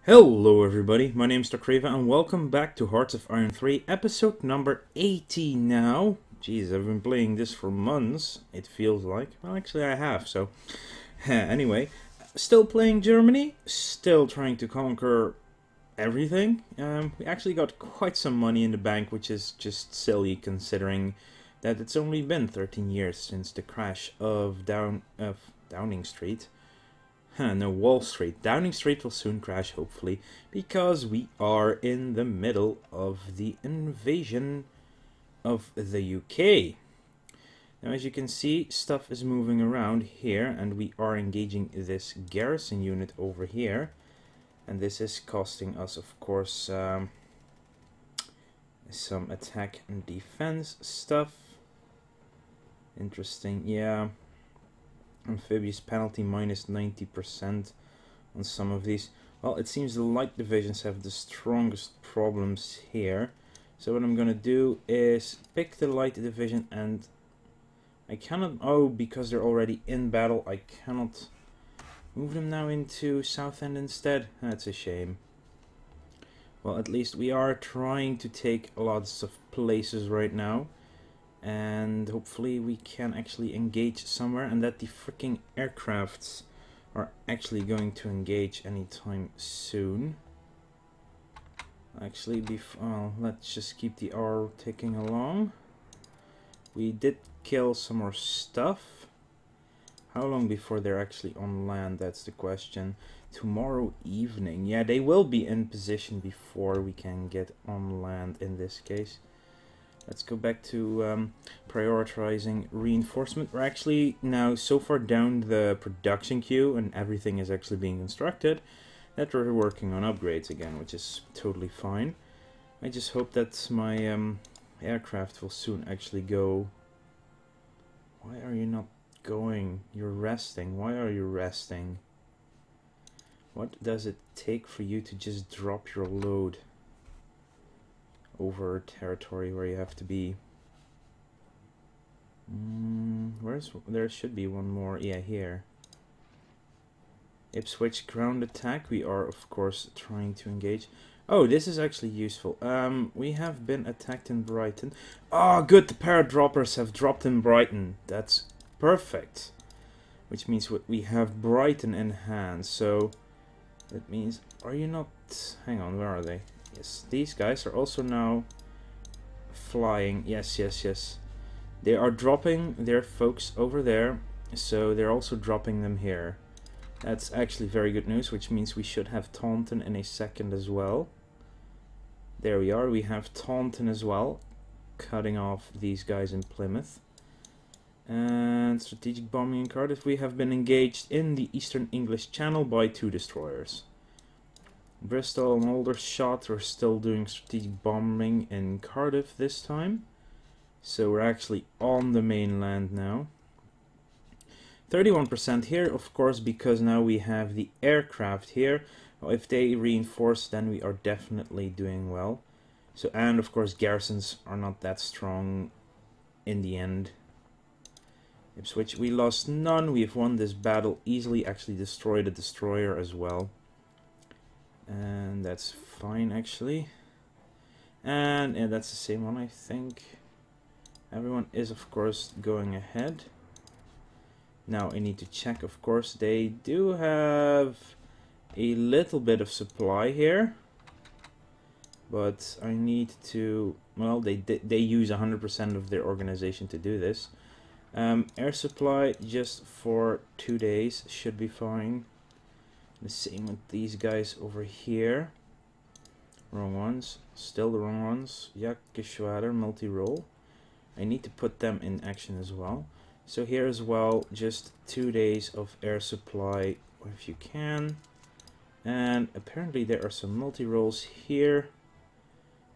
Hello everybody, my name is Kreva and welcome back to Hearts of Iron 3, episode number 80 now. Jeez, I've been playing this for months, it feels like. Well, actually I have, so... anyway, still playing Germany, still trying to conquer everything. We actually got quite some money in the bank, which is just silly considering that it's only been 13 years since the crash of Downing Street. No, Wall Street. Downing Street will soon crash, hopefully, because we are in the middle of the invasion of the UK. Now, as you can see, stuff is moving around here, and we are engaging this garrison unit over here. And this is costing us, of course, some attack and defense stuff. Interesting, yeah. Amphibious penalty minus 90% on some of these. Well, it seems the light divisions have the strongest problems here. So what I'm gonna do is pick the light division, and I cannot, because they're already in battle, I cannot move them now into Southend instead. That's a shame. Well, at least we are trying to take lots of places right now. And hopefully we can actually engage somewhere, and that the freaking aircrafts are actually going to engage anytime soon. Actually, well, let's just keep the R ticking along. We did kill some more stuff. How long before they're actually on land? That's the question. Tomorrow evening. Yeah, they will be in position before we can get on land in this case. Let's go back to prioritizing reinforcement. We're actually now so far down the production queue and everything is actually being constructed that we're working on upgrades again, which is totally fine. I just hope that my aircraft will soon actually go. Why are you not going? You're resting. Why are you resting? What does it take for you to just drop your load over territory where you have to be? There should be one more. Yeah, here. Ipswich ground attack. We are of course trying to engage. Oh, this is actually useful. We have been attacked in Brighton. Oh, good, the paradroppers have dropped in Brighton. That's perfect. Which means we have Brighton in hand. So that means, are you not, hang on, where are they? Yes, these guys are also now flying. Yes. They are dropping their folks over there, so they're also dropping them here. That's actually very good news, which means we should have Taunton in a second as well. There we are, we have Taunton as well, cutting off these guys in Plymouth. And strategic bombing in Cardiff. We have been engaged in the Eastern English Channel by 2 destroyers. Bristol and Aldershot are still doing strategic bombing in Cardiff this time. So we're actually on the mainland now. 31% here, of course, because now we have the aircraft here. If they reinforce, then we are definitely doing well. So, and of course garrisons are not that strong in the end. Ipswich, we lost none. We've won this battle easily, actually destroyed a destroyer as well. And that's fine actually. And yeah, that's the same one, I think. Everyone is of course going ahead. Now I need to check, of course, they do have a little bit of supply here. But I need to, well, they use 100% of their organization to do this. Air supply just for 2 days should be fine. The same with these guys over here. Wrong ones. Still the wrong ones. Jagdgeschwader, multi-role. I need to put them in action as well. So here as well, just 2 days of air supply if you can. And apparently there are some multi-roles here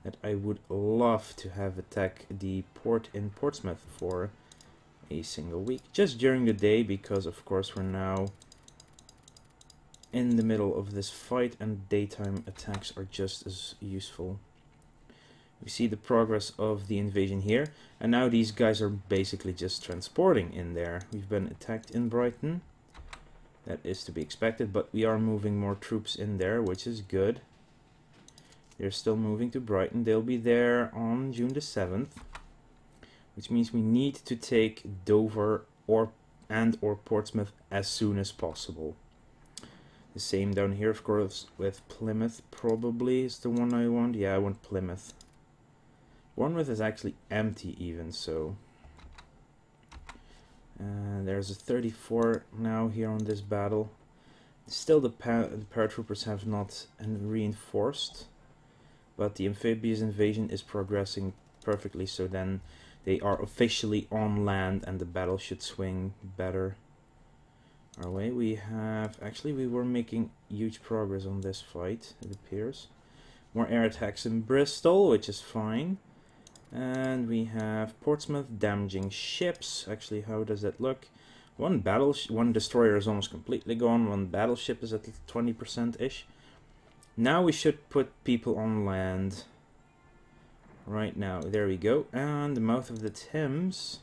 that I would love to have attack the port in Portsmouth for a single week. Just during the day, because of course we're now in the middle of this fight and daytime attacks are just as useful. We see the progress of the invasion here, and now these guys are basically just transporting in there. We've been attacked in Brighton. That is to be expected, but we are moving more troops in there, which is good. They're still moving to Brighton. They'll be there on June the 7th, which means we need to take Dover or Portsmouth as soon as possible. The same down here, of course, with Plymouth probably is the one I want. Yeah, I want Plymouth. Bournemouth is actually empty even, so... there's a 34 now here on this battle. Still the paratroopers have not reinforced, but the amphibious invasion is progressing perfectly, so then they are officially on land and the battle should swing better our way. We were making huge progress on this fight, it appears. More air attacks in Bristol, which is fine. And we have Portsmouth damaging ships. Actually, how does that look? One destroyer is almost completely gone. One battleship is at 20%-ish. Now we should put people on land. Right now, there we go. And the mouth of the Thames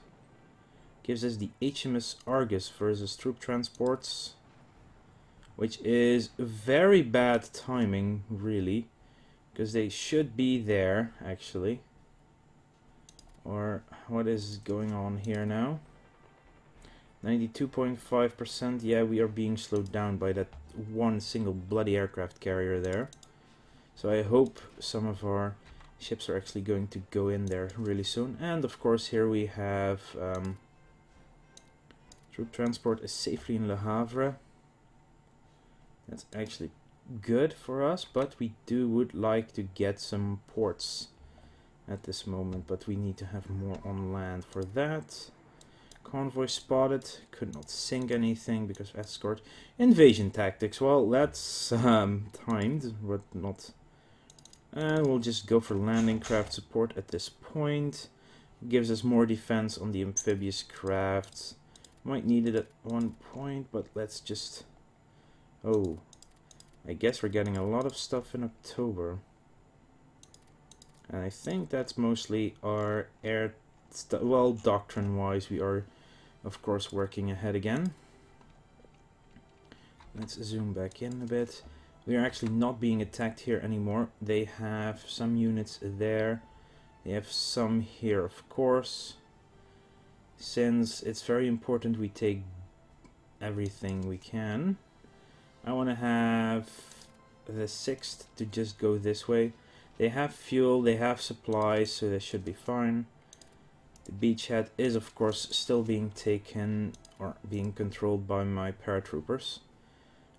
gives us the HMS Argus versus troop transports, which is very bad timing, really, because they should be there, actually. Or what is going on here now? 92.5%. Yeah, we are being slowed down by that one single bloody aircraft carrier there. So I hope some of our ships are actually going to go in there really soon. And of course here we have troop transport is safely in Le Havre. That's actually good for us, but we would like to get some ports at this moment, but we need to have more on land for that. Convoy spotted, could not sink anything because of escort. Invasion tactics, well, that's timed, but not. And we'll just go for landing craft support at this point. Gives us more defense on the amphibious crafts. Might need it at one point, but let's just... Oh, I guess we're getting a lot of stuff in October. And I think that's mostly our air... Well, doctrine-wise, we are, of course, working ahead again. Let's zoom back in a bit. We are actually not being attacked here anymore. They have some units there. They have some here, of course. Since it's very important we take everything we can. I want to have the 6th to just go this way. They have fuel, they have supplies, so they should be fine. The beachhead is, of course, still being taken or being controlled by my paratroopers.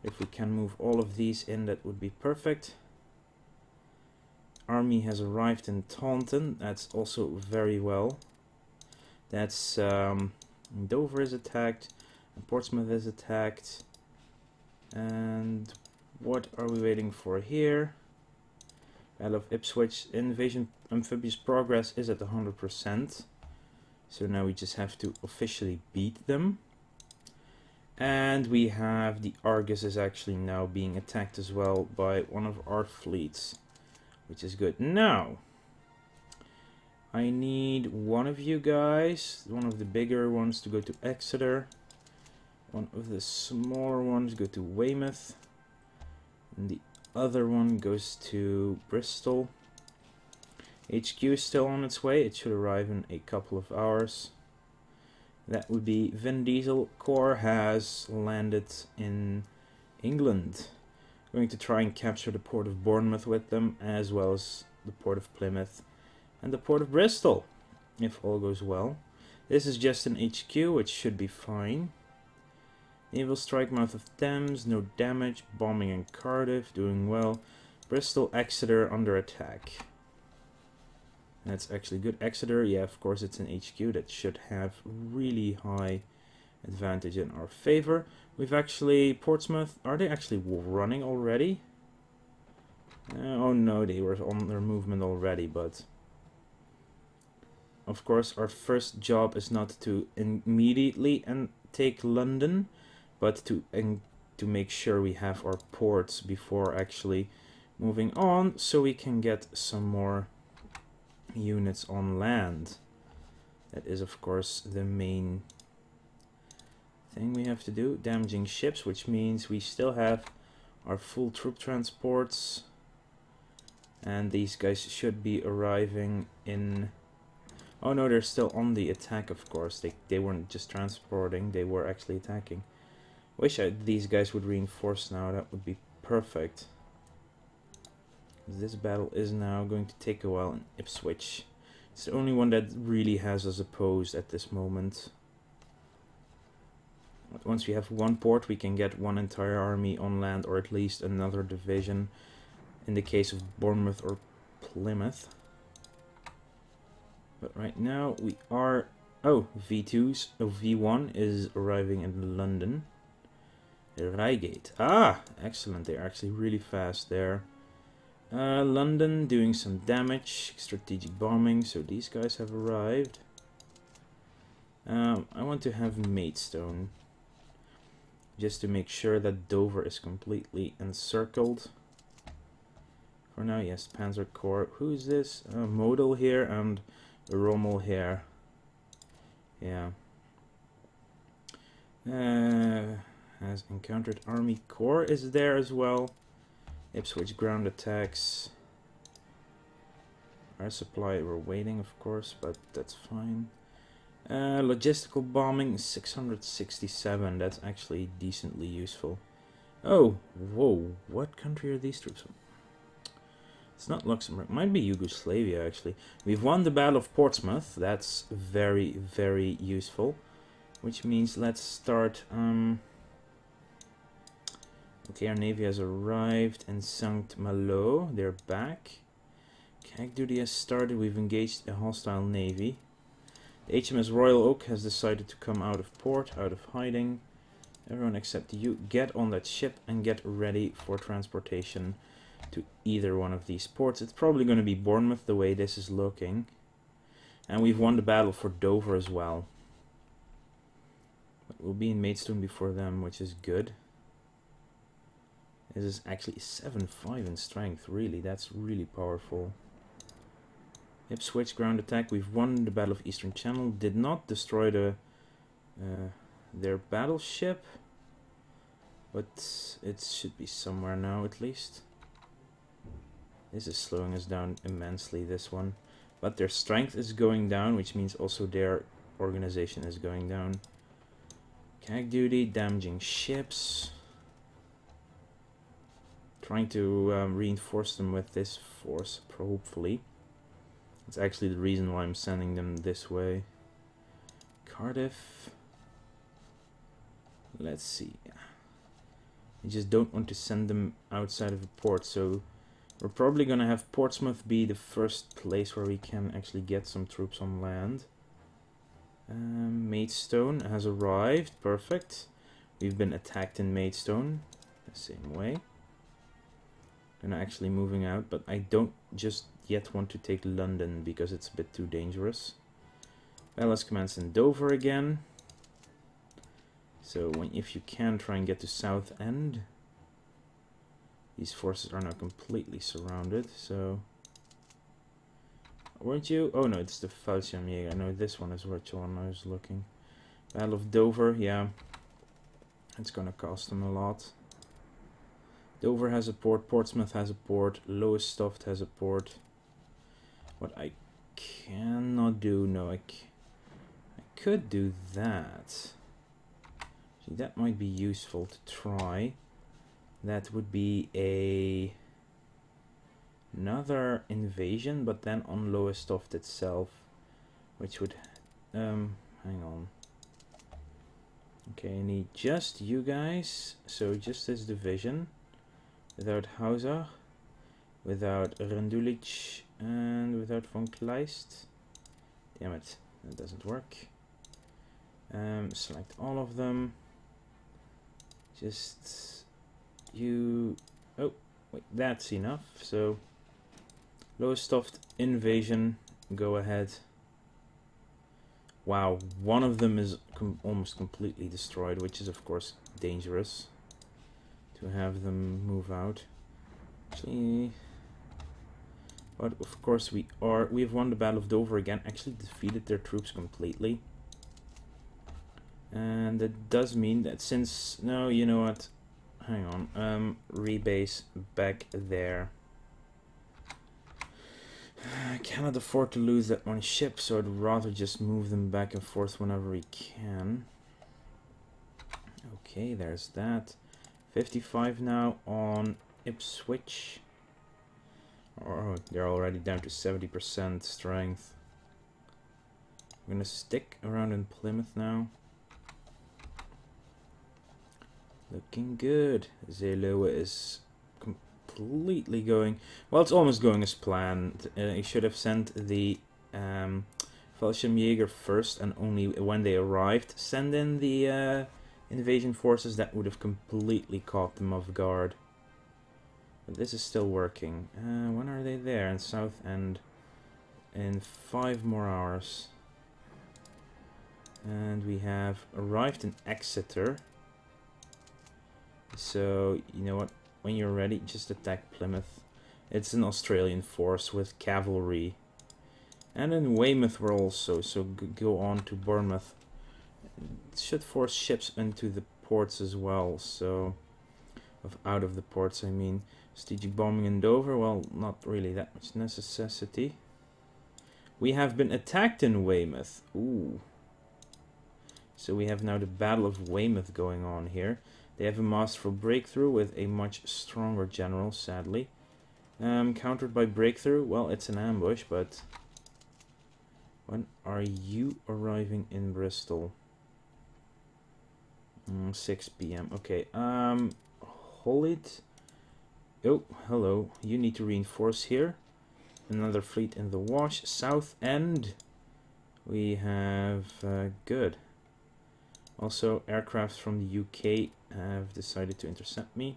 If we can move all of these in, that would be perfect. Army has arrived in Taunton. That's also very well. That's Dover is attacked, and Portsmouth is attacked. And what are we waiting for here? Battle of Ipswich. Invasion amphibious progress is at 100%. So now we just have to officially beat them. And we have the Argus is actually now being attacked as well by one of our fleets, which is good. Now, I need one of you guys, one of the bigger ones, to go to Exeter. One of the smaller ones go to Weymouth. And the other one goes to Bristol. HQ is still on its way. It should arrive in a couple of hours. That would be Vin Diesel Corps has landed in England. Going to try and capture the port of Bournemouth with them, as well as the port of Plymouth and the port of Bristol, if all goes well. This is just an HQ, which should be fine. Naval strike, mouth of Thames, no damage. Bombing in Cardiff, doing well. Bristol, Exeter under attack. That's actually good. Exeter, yeah, of course it's an HQ. That should have really high advantage in our favor. We've actually, Portsmouth, are they actually running already? Oh no, they were on their movement already, but... Of course, our first job is not to immediately take London, but to make sure we have our ports before actually moving on, so we can get some more units on land. That is, of course, the main thing we have to do. Damaging ships, which means we still have our full troop transports. And these guys should be arriving in... Oh no, they're still on the attack, of course. They weren't just transporting, they were actually attacking. Wish these guys would reinforce now, that would be perfect. This battle is now going to take a while in Ipswich. It's the only one that really has us opposed at this moment. But once we have one port, we can get one entire army on land, or at least another division in the case of Bournemouth or Plymouth. But right now we are... Oh, V2s. Oh, V1 is arriving in London. Reigate. Ah, excellent. They're actually really fast there. London doing some damage. Strategic bombing. So these guys have arrived. I want to have Maidstone, just to make sure that Dover is completely encircled. For now, yes, Panzer Corps. Who is this? Modal here and Rommel here. Yeah. Has encountered Army Corps is there as well. Ipswich ground attacks. Our supply, we're waiting, of course, but that's fine. Logistical bombing, 667. That's actually decently useful. Oh, whoa. What country are these troops from? It's not Luxembourg. Might be Yugoslavia, actually. We've won the Battle of Portsmouth. That's very, very useful. Which means let's start... Okay, our navy has arrived in St. Malo. They're back. CAG duty has started. We've engaged a hostile navy. The HMS Royal Oak has decided to come out of port, out of hiding. Everyone except you, get on that ship and get ready for transportation to either one of these ports. It's probably going to be Bournemouth the way this is looking. And we've won the battle for Dover as well. But we'll be in Maidstone before them, which is good. This is actually 7-5 in strength, really. That's really powerful. Ipswich ground attack. We've won the Battle of Eastern Channel. Did not destroy their battleship. But it should be somewhere now, at least. This is slowing us down immensely, this one. But their strength is going down, which means also their organization is going down. CAG duty, damaging ships. Trying to reinforce them with this force, hopefully. It's actually the reason why I'm sending them this way. Cardiff. Let's see. I just don't want to send them outside of a port, so we're probably going to have Portsmouth be the first place where we can actually get some troops on land. Maidstone has arrived. Perfect. We've been attacked in Maidstone the same way. Gonna actually moving out, but I don't just yet want to take London because it's a bit too dangerous. Ballas commands in Dover again. So if you can, try and get to Southend. These forces are now completely surrounded, so... Weren't you? Oh no, it's the Fallschirmjäger. No, this one is which one I was looking. Battle of Dover, yeah. It's gonna cost them a lot. Dover has a port, Portsmouth has a port, Lowestoft has a port. What I cannot do, no, I could do that. See, that might be useful to try. That would be another invasion, but then on Lowestoft itself, which would, hang on. Okay, I need just you guys, so just this division. Without Hauser, without Rendulic, and without von Kleist. Damn it, that doesn't work. Select all of them. Just you... Oh, wait, that's enough. So, Lowestoft invasion, go ahead. Wow, one of them is almost completely destroyed, which is of course dangerous. To have them move out. Actually, but of course we've won the Battle of Dover again. Actually defeated their troops completely. And that does mean that since... No, you know what? Hang on. Rebase back there. I cannot afford to lose that one ship, so I'd rather just move them back and forth whenever we can. Okay, there's that. 55 now on Ipswich. Oh, they're already down to 70% strength. I'm gonna stick around in Plymouth now. Looking good. Seelöwe is completely going... Well, it's almost going as planned. You should have sent the Fallschirmjäger first, and only when they arrived send in the invasion forces. That would have completely caught them off guard. But this is still working. When are they there? In Southend. In 5 more hours. And we have arrived in Exeter. So, you know what? When you're ready, just attack Plymouth. It's an Australian force with cavalry. And in Weymouth we're also, so go on to Bournemouth. It should force ships into the ports as well, so... out of the ports, I mean. Strategic bombing in Dover, well, not really that much necessity. We have been attacked in Weymouth. Ooh. So we have now the Battle of Weymouth going on here. They have a masterful breakthrough with a much stronger general, sadly. Countered by breakthrough. Well, it's an ambush, but... When are you arriving in Bristol? 6 PM. Okay. Hold it. Oh, hello. You need to reinforce here. Another fleet in the Wash. Southend. We have... good. Also, aircraft from the UK have decided to intercept me.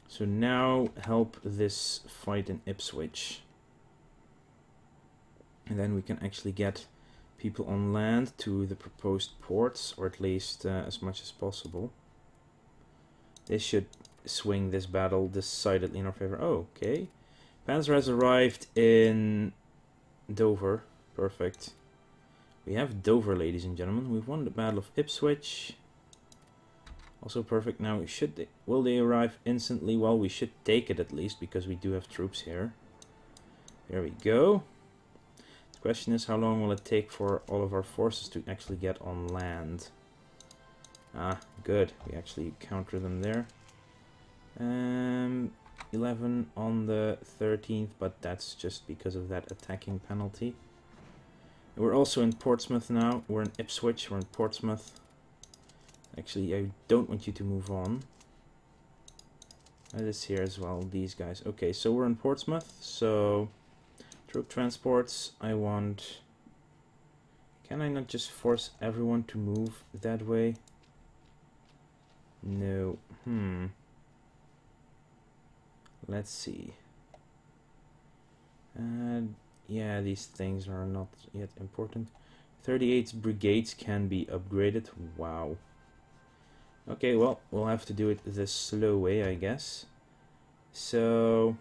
So now help this fight in Ipswich. And then we can actually get people on land to the proposed ports, or at least as much as possible. This should swing this battle decidedly in our favor. Oh, okay. Panzer has arrived in Dover. Perfect. We have Dover, ladies and gentlemen. We've won the Battle of Ipswich. Also perfect. Now, will they arrive instantly? Well, we should take it at least, because we do have troops here. There we go. The question is, how long will it take for all of our forces to actually get on land? Ah, good. We actually counter them there. 11 on the 13th, but that's just because of that attacking penalty. We're also in Portsmouth now. We're in Ipswich. We're in Portsmouth. Actually, I don't want you to move on. That is here as well, these guys. Okay, so we're in Portsmouth. So, troop transports. I want... Can I not just force everyone to move that way? No. Let's see. Yeah, these things are not yet important. 38 brigades can be upgraded. Wow. Okay, well, we'll have to do it the slow way, I guess. So...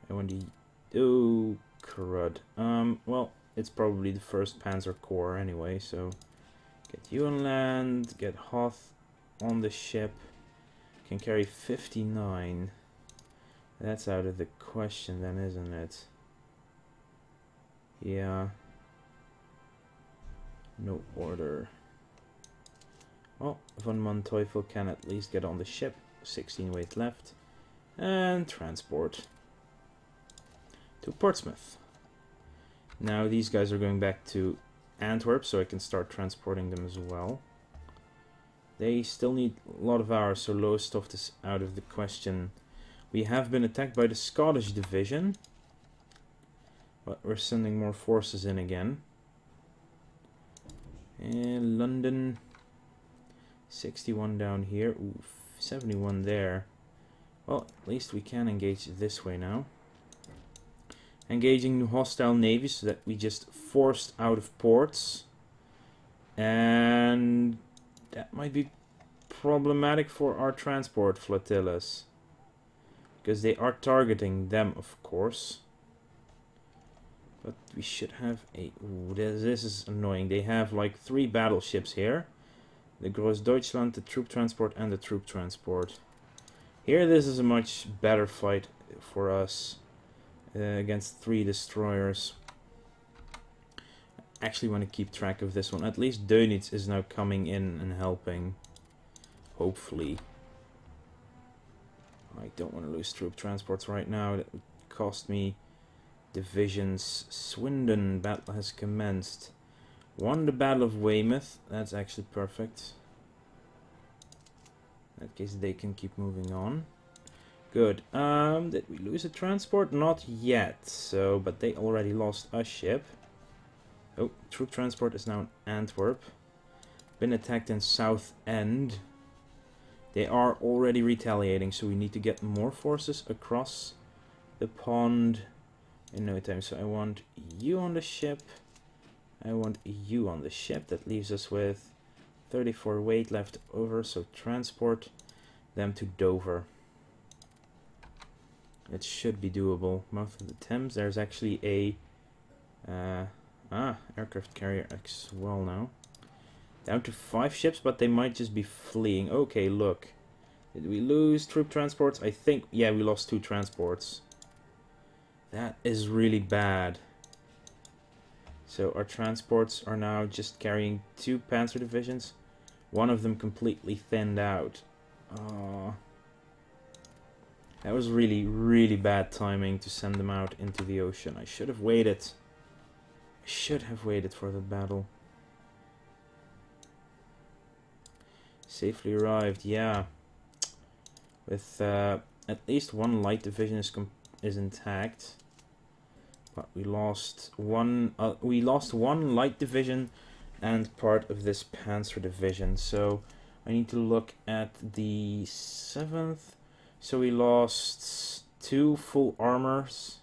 I want to... Oh, crud. Well, it's probably the 1st Panzer Corps anyway, so... Get you on land, get Hoth on the ship. Can carry 59. That's out of the question then, isn't it? Yeah. No order. Well, Von Manteuffel can at least get on the ship. 16 weight left. And transport to Portsmouth. Now these guys are going back to Antwerp, so I can start transporting them as well. They still need a lot of hours, so Lowestoft is out of the question. We have been attacked by the Scottish division, but we're sending more forces in again. And London, 61 down here. Ooh, 71 there. Well, at least we can engage this way now. Engaging hostile navies so that we just forced out of ports. And that might be problematic for our transport flotillas. Because they are targeting them, of course. But we should have a... Ooh, this is annoying. They have like 3 battleships here. The Großdeutschland, the troop transport, and the troop transport. Here this is a much better fight for us against 3 destroyers. I actually want to keep track of this one. At least Dönitz is now coming in and helping. Hopefully. I don't want to lose troop transports right now. That would cost me divisions. Swindon, battle has commenced. Won the Battle of Weymouth. That's actually perfect. In that case, they can keep moving on. Good. Did we lose a transport? Not yet. So, but they already lost a ship. Oh, troop transport is now in Antwerp. Been attacked in Southend. They are already retaliating, so we need to get more forces across the pond in no time. So I want you on the ship. I want you on the ship. That leaves us with 34 weight left over, so transport them to Dover. It should be doable. Mouth of the Thames. There's actually a aircraft carrier as well now. Down to 5 ships, but they might just be fleeing. Okay, look. Did we lose troop transports? I think, yeah, we lost 2 transports. That is really bad. So our transports are now just carrying 2 panzer divisions. One of them completely thinned out. That was really, really bad timing to send them out into the ocean. I should have waited. I should have waited for the battle. Safely arrived, yeah. With at least 1 light division is intact. But we lost one light division and part of this panzer division. So I need to look at the 7th. So we lost 2 full armors.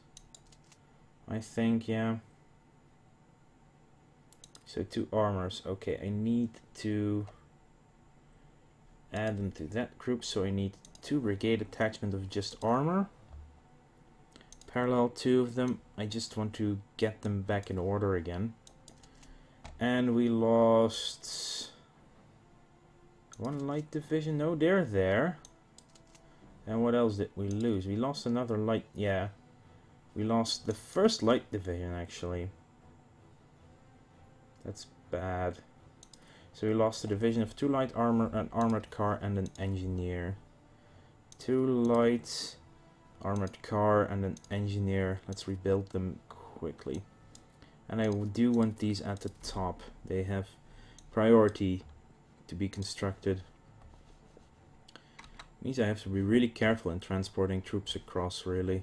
I think, yeah. So 2 armors. Okay, I need to add them to that group. So I need 2 brigade attachment of just armor. Parallel 2 of them. I just want to get them back in order again. And we lost 1 light division. No, they're there. And what else did we lose? We lost another light. Yeah. We lost the 1st light division, actually. That's bad. So we lost a division of 2 light armor, an armored car, and an engineer. 2 light armored car and an engineer. Let's rebuild them quickly. And I do want these at the top. They have priority to be constructed. Means I have to be really careful in transporting troops across, really.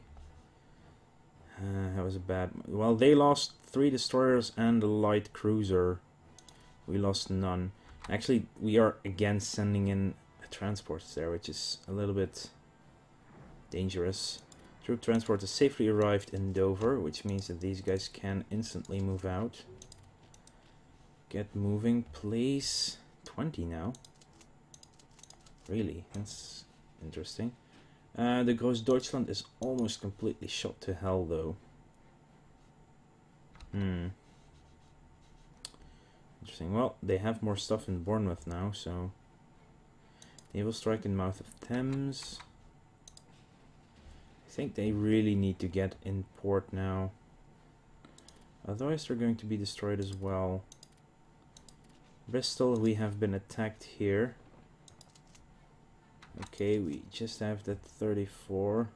That was a bad... Well, they lost 3 destroyers and a light cruiser. We lost none. Actually, we are again sending in transports there, which is a little bit dangerous. Troop transport has safely arrived in Dover, which means that these guys can instantly move out. Get moving, please. 20 now. Really, that's interesting. The Großdeutschland is almost completely shot to hell, though. Interesting. Well, they have more stuff in Bournemouth now, so... Naval strike in mouth of Thames. I think they really need to get in port now. Otherwise they're going to be destroyed as well. Bristol, we have been attacked here. Okay, we just have that 34.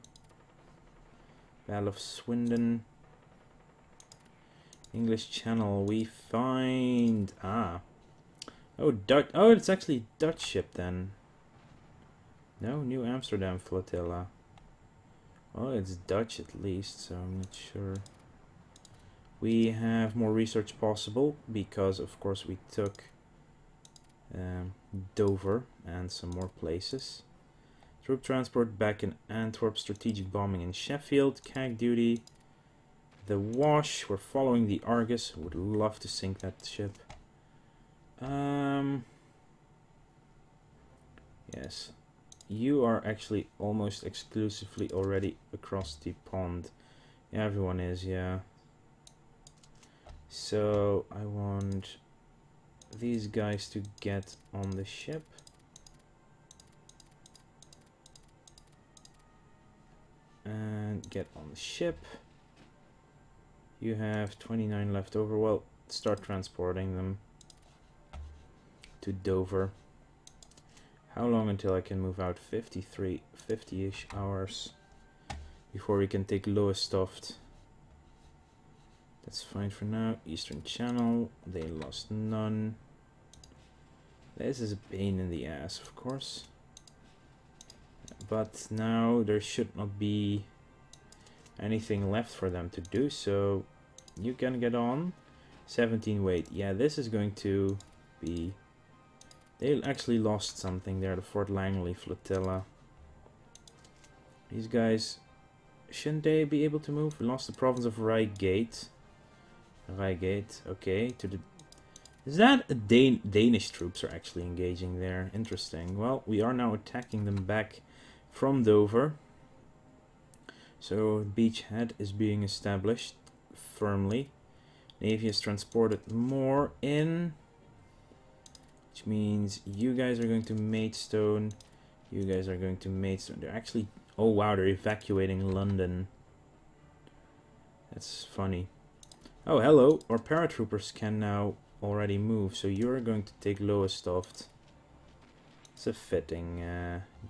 Battle of Swindon. English Channel, we find... Oh, oh, it's actually Dutch ship then. No, New Amsterdam flotilla. Well, it's Dutch at least, so I'm not sure. We have more research possible because, of course, we took Dover and some more places. Troop transport back in Antwerp, strategic bombing in Sheffield, CAG duty. The Wash, we're following the Argus. Would love to sink that ship. Yes. You are actually almost exclusively already across the pond. Yeah, everyone is, yeah. So I want these guys to get on the ship. And get on the ship. You have 29 left over. Well, start transporting them to Dover. How long until I can move out? 50-ish hours before we can take Lowestoft. That's fine for now. Eastern Channel, they lost none. This is a pain in the ass, of course. But now there should not be anything left for them to do, so you can get on. 17 weight. Yeah, this is going to be... They actually lost something there, the Fort Langley flotilla. These guys, shouldn't they be able to move? We lost the province of Reigate. Reigate, okay. To the... Is that a Danish troops are actually engaging there? Interesting. Well, we are now attacking them back from Dover. So beachhead is being established firmly. Navy has transported more in, which means you guys are going to Maidstone. You guys are going to Maidstone. They're actually... Oh wow, they're evacuating London. That's funny. Oh hello, our paratroopers can now already move, so you're going to take Lowestoft. It's a fitting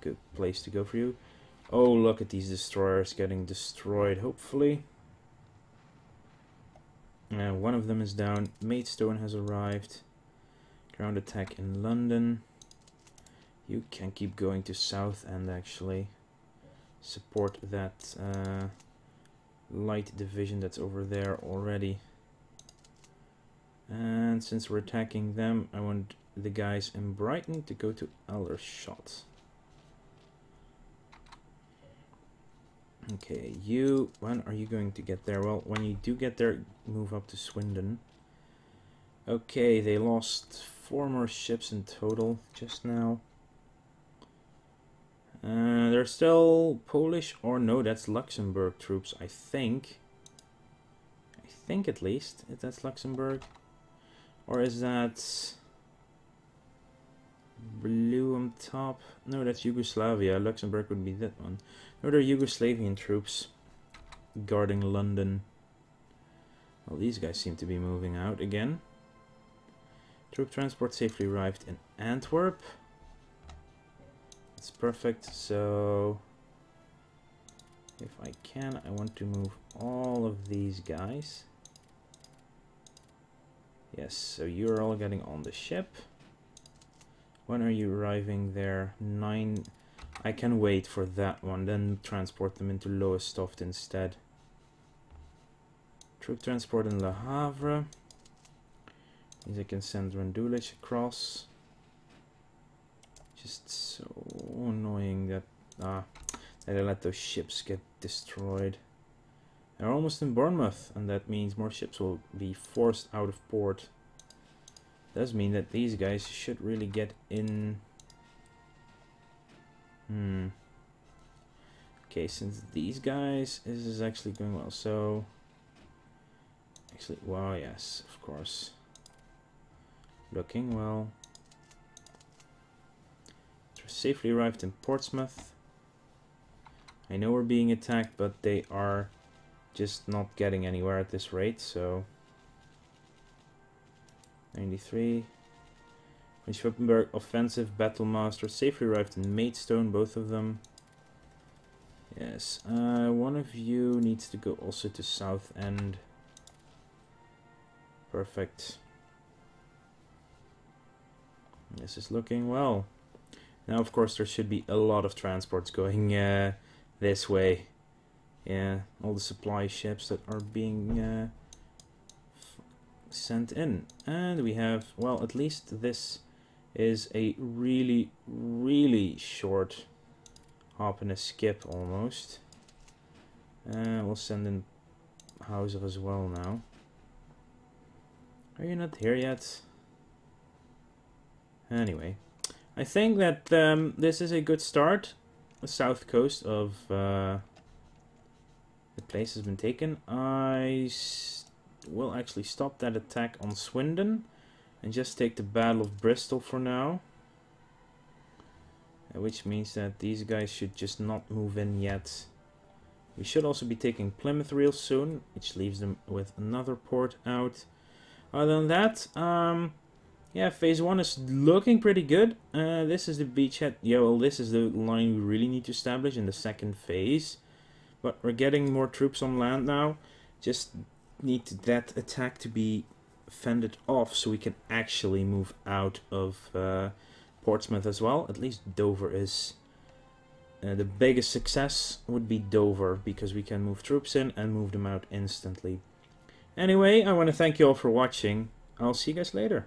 good place to go for you. Oh, look at these destroyers getting destroyed, hopefully. One of them is down. Maidstone has arrived. Ground attack in London. You can keep going to Southend, actually. Support that light division that's over there already. And since we're attacking them, I want the guys in Brighton to go to Aldershot. Okay, you, when are you going to get there? Well, when you do get there, move up to Swindon. Okay, they lost 4 more ships in total just now. They're still Polish, or no, that's Luxembourg troops, I think. I think at least, if that's Luxembourg. Or is that blue on top? No, that's Yugoslavia. Luxembourg would be that one. No, they're Yugoslavian troops guarding London. Well, these guys seem to be moving out again. Troop transport safely arrived in Antwerp. That's perfect. So, if I can, I want to move all of these guys. Yes, so you're all getting on the ship. When are you arriving there? 9. I can wait for that one, then transport them into Lowestoft instead. Troop transport in Le Havre. Means I can send Randulic across. Just so annoying that that I let those ships get destroyed. They're almost in Bournemouth, and that means more ships will be forced out of port. Does mean that these guys should really get in. Okay, since these guys, this is actually going well. So, actually, wow, yes, of course. Looking well. They're safely arrived in Portsmouth. I know we're being attacked, but they are just not getting anywhere at this rate, so 93. Von Schwippenberg, offensive, battlemaster, safely arrived in Maidstone, both of them. Yes, one of you needs to go also to Southend. Perfect. This is looking well. Now, of course, there should be a lot of transports going this way. Yeah, all the supply ships that are being sent in. And we have, well, at least this is a really, really short hop and a skip almost. We'll send in Hauser as well now. Are you not here yet? Anyway, I think that this is a good start. The south coast of the place has been taken. I we'll actually stop that attack on Swindon and just take the Battle of Bristol for now. Which means that these guys should just not move in yet. We should also be taking Plymouth real soon, which leaves them with another port out. Other than that, yeah, phase 1 is looking pretty good. This is the beachhead. Yeah, well, this is the line we really need to establish in the second phase. But we're getting more troops on land now. Just need that attack to be fended off so we can actually move out of Portsmouth as well. At least Dover is. The biggest success would be Dover, because we can move troops in and move them out instantly. Anyway, I want to thank you all for watching. I'll see you guys later.